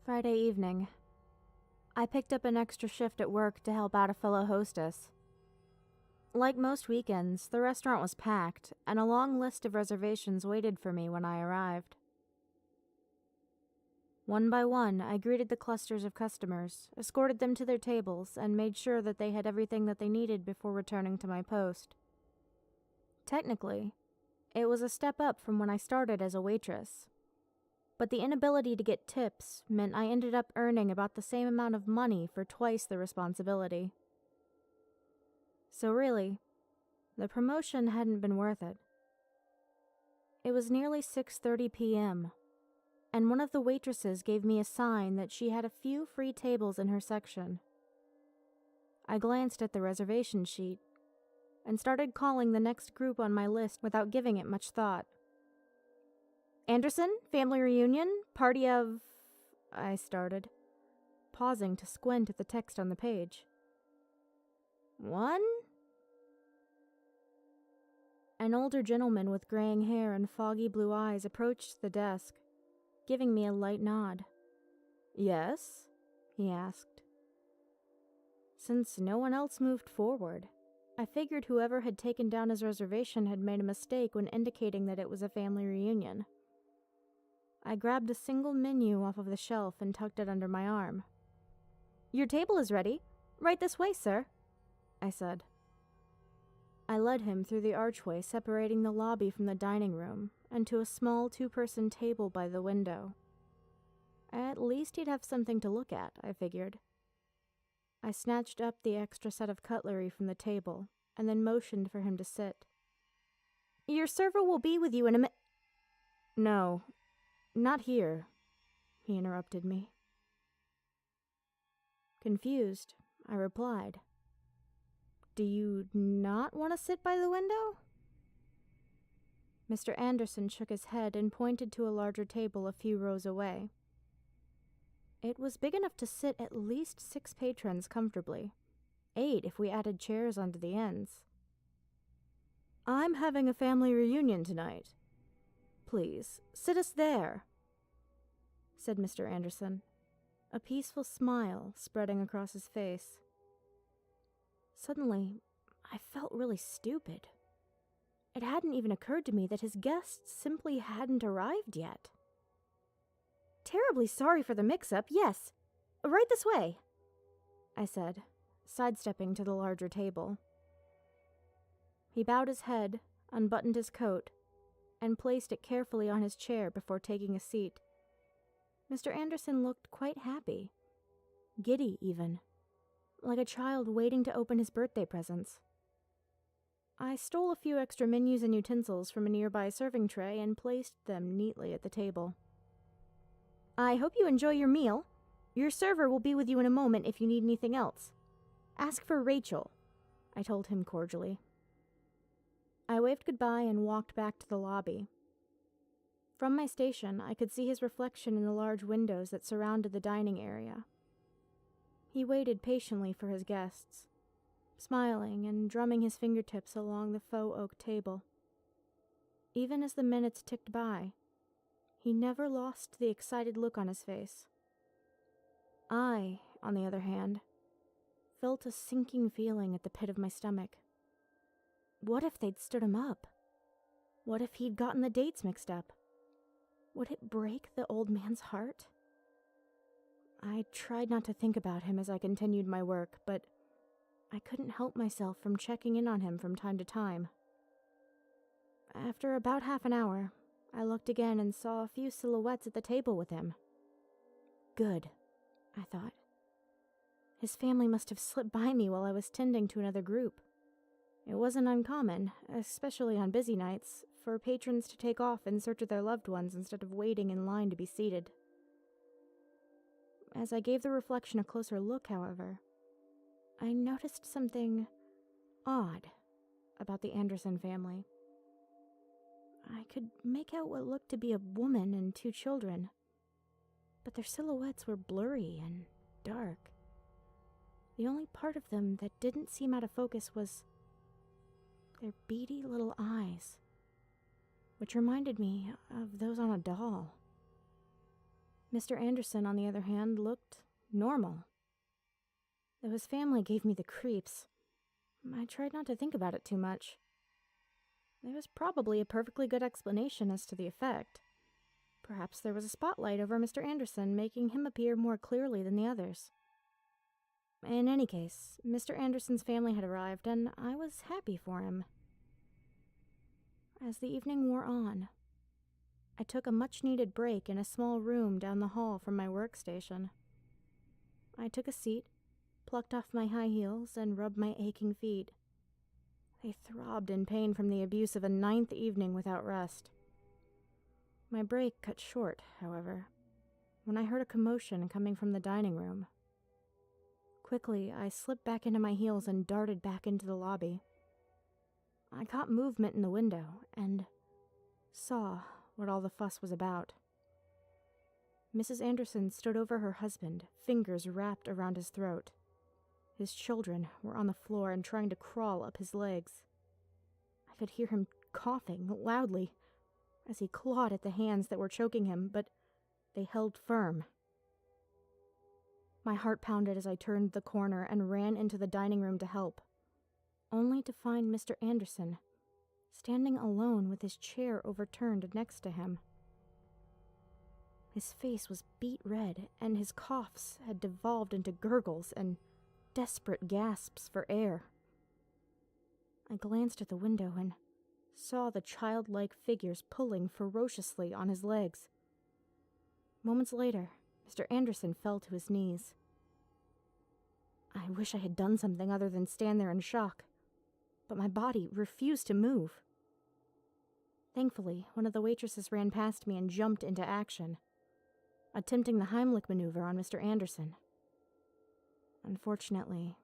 Friday evening. I picked up an extra shift at work to help out a fellow hostess. Like most weekends, the restaurant was packed, and a long list of reservations waited for me when I arrived. One by one, I greeted the clusters of customers, escorted them to their tables, and made sure that they had everything that they needed before returning to my post. Technically, it was a step up from when I started as a waitress, but the inability to get tips meant I ended up earning about the same amount of money for twice the responsibility. So really, the promotion hadn't been worth it. It was nearly 6:30 p.m., and one of the waitresses gave me a sign that she had a few free tables in her section. I glanced at the reservation sheet and started calling the next group on my list without giving it much thought. Anderson, family reunion, party of... I started, pausing to squint at the text on the page. One? An older gentleman with graying hair and foggy blue eyes approached the desk, giving me a light nod. Yes? He asked. Since no one else moved forward, I figured whoever had taken down his reservation had made a mistake when indicating that it was a family reunion. I grabbed a single menu off of the shelf and tucked it under my arm. Your table is ready. Right this way, sir, I said. I led him through the archway separating the lobby from the dining room and to a small two-person table by the window. At least he'd have something to look at, I figured. I snatched up the extra set of cutlery from the table and then motioned for him to sit. Your server will be with you in a minute. No, not here, he interrupted me. Confused, I replied. Do you not want to sit by the window? Mr. Anderson shook his head and pointed to a larger table a few rows away. It was big enough to sit at least 6 patrons comfortably, 8 if we added chairs onto the ends. I'm having a family reunion tonight. Please, sit us there, said Mr. Anderson, a peaceful smile spreading across his face. Suddenly, I felt really stupid. It hadn't even occurred to me that his guests simply hadn't arrived yet. Terribly sorry for the mix-up, yes. Right this way, I said, sidestepping to the larger table. He bowed his head, unbuttoned his coat, and placed it carefully on his chair before taking a seat. Mr. Anderson looked quite happy, giddy even, like a child waiting to open his birthday presents. I stole a few extra menus and utensils from a nearby serving tray and placed them neatly at the table. I hope you enjoy your meal. Your server will be with you in a moment if you need anything else. Ask for Rachel, I told him cordially. I waved goodbye and walked back to the lobby. From my station, I could see his reflection in the large windows that surrounded the dining area. He waited patiently for his guests, smiling and drumming his fingertips along the faux oak table. Even as the minutes ticked by, he never lost the excited look on his face. I, on the other hand, felt a sinking feeling at the pit of my stomach. What if they'd stood him up? What if he'd gotten the dates mixed up? Would it break the old man's heart? I tried not to think about him as I continued my work, but I couldn't help myself from checking in on him from time to time. After about half an hour, I looked again and saw a few silhouettes at the table with him. Good, I thought. His family must have slipped by me while I was tending to another group. It wasn't uncommon, especially on busy nights, for patrons to take off in search of their loved ones instead of waiting in line to be seated. As I gave the reflection a closer look, however, I noticed something odd about the Anderson family. I could make out what looked to be a woman and 2 children, but their silhouettes were blurry and dark. The only part of them that didn't seem out of focus was their beady little eyes, which reminded me of those on a doll. Mr. Anderson, on the other hand, looked normal. Though his family gave me the creeps, I tried not to think about it too much. There was probably a perfectly good explanation as to the effect. Perhaps there was a spotlight over Mr. Anderson, making him appear more clearly than the others. In any case, Mr. Anderson's family had arrived, and I was happy for him. As the evening wore on, I took a much-needed break in a small room down the hall from my workstation. I took a seat, plucked off my high heels, and rubbed my aching feet. They throbbed in pain from the abuse of a 9th evening without rest. My break cut short, however, when I heard a commotion coming from the dining room. Quickly, I slipped back into my heels and darted back into the lobby. I caught movement in the window and saw what all the fuss was about. Mrs. Anderson stood over her husband, fingers wrapped around his throat. His children were on the floor and trying to crawl up his legs. I could hear him coughing loudly as he clawed at the hands that were choking him, but they held firm. My heart pounded as I turned the corner and ran into the dining room to help, only to find Mr. Anderson standing alone with his chair overturned next to him. His face was beet red, and his coughs had devolved into gurgles and desperate gasps for air. I glanced at the window and saw the childlike figures pulling ferociously on his legs. Moments later, Mr. Anderson fell to his knees. I wish I had done something other than stand there in shock, but my body refused to move. Thankfully, one of the waitresses ran past me and jumped into action, attempting the Heimlich maneuver on Mr. Anderson. Unfortunately,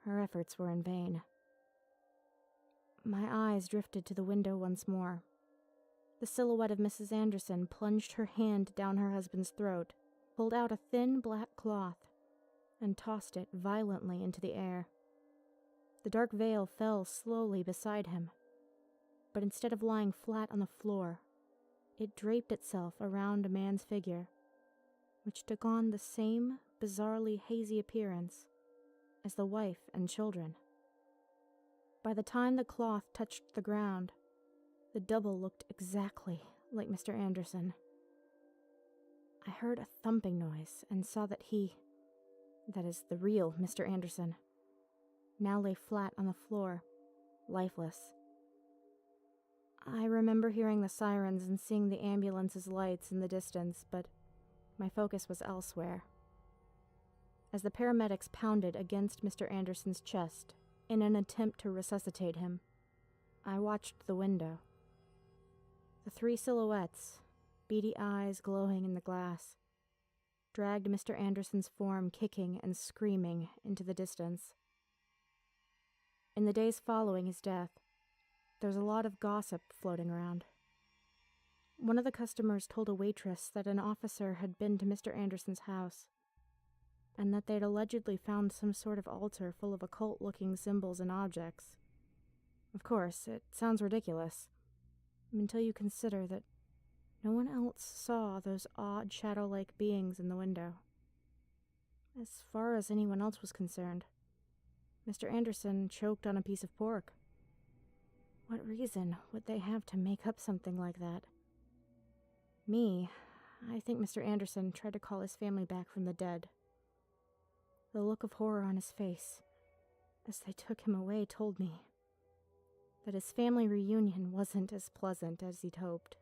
her efforts were in vain. My eyes drifted to the window once more. The silhouette of Mrs. Anderson plunged her hand down her husband's throat, pulled out a thin black cloth, and tossed it violently into the air. The dark veil fell slowly beside him, but instead of lying flat on the floor, it draped itself around a man's figure, which took on the same bizarrely hazy appearance as the wife and children. By the time the cloth touched the ground, the double looked exactly like Mr. Anderson. I heard a thumping noise and saw that that is, the real Mr. Anderson, now lay flat on the floor, lifeless. I remember hearing the sirens and seeing the ambulance's lights in the distance, but my focus was elsewhere. As the paramedics pounded against Mr. Anderson's chest in an attempt to resuscitate him, I watched the window. The 3 silhouettes, beady eyes glowing in the glass, dragged Mr. Anderson's form kicking and screaming into the distance. In the days following his death, there was a lot of gossip floating around. One of the customers told a waitress that an officer had been to Mr. Anderson's house, and that they'd allegedly found some sort of altar full of occult-looking symbols and objects. Of course, it sounds ridiculous, until you consider that no one else saw those odd shadow-like beings in the window. As far as anyone else was concerned, Mr. Anderson choked on a piece of pork. What reason would they have to make up something like that? I think Mr. Anderson tried to call his family back from the dead. The look of horror on his face as they took him away told me that his family reunion wasn't as pleasant as he'd hoped.